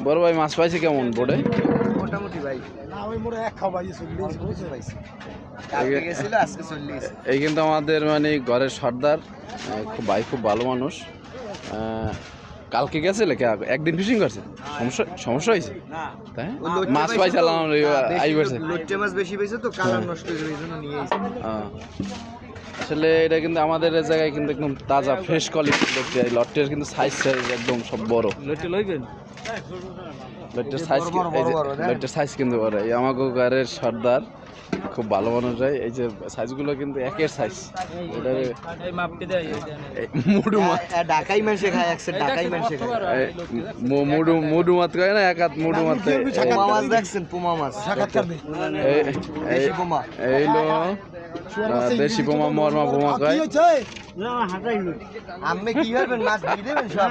বড় ভাই মাছ পাইছে কেমন বোটে? মোটামুটি ভাই না ওই মোড়ে এক খাওয়া পাইছে 40 পাইছে কালকে গেছিল আজকে 40। এই কিন্তু আমাদের মানে ঘরের সর্দার, খুব ভাই, খুব ভালো মানুষ। কালকে গেছিল একদিন ফিশিং করছে, সমস্যা হয়েছে না তাই মাছ পাইছিলাম লোটে মাছ বেশি পাইছে তো কালার নষ্ট হয়ে যাবে এইজন্য নিয়ে এসেছি। আসলে এটা কিন্তু আমাদের জায়গায় কিন্তু একদম তাজা ফ্রেশ কোয়ালিটির লট্টি। এই লট্টির কিন্তু সাইজ একদম সব বড়। লটে লইবেন লট্টির সাইজ, লট্টির সাইজ কিন্তু বড়। এই আমাগো ঘরের সর্দার খুব ভালো মানুষ হয়। এই যে সাইজগুলো কিন্তু একের সাইজ। এটা এই মাপটি দেয় মুডু মাছ ঢাকাই মাছ খায়, একসে ঢাকাই মাছ খায়। মুডু মাছ খায় না, এক হাত মুডু মাছ। পুমা মাছ দেখছেন? পুমা মাছ এই পুমা এই লো দেশি পোমা, মরমা পোমা কয়। আমি কি করবেন? মাছ দিয়ে দেবেন সব।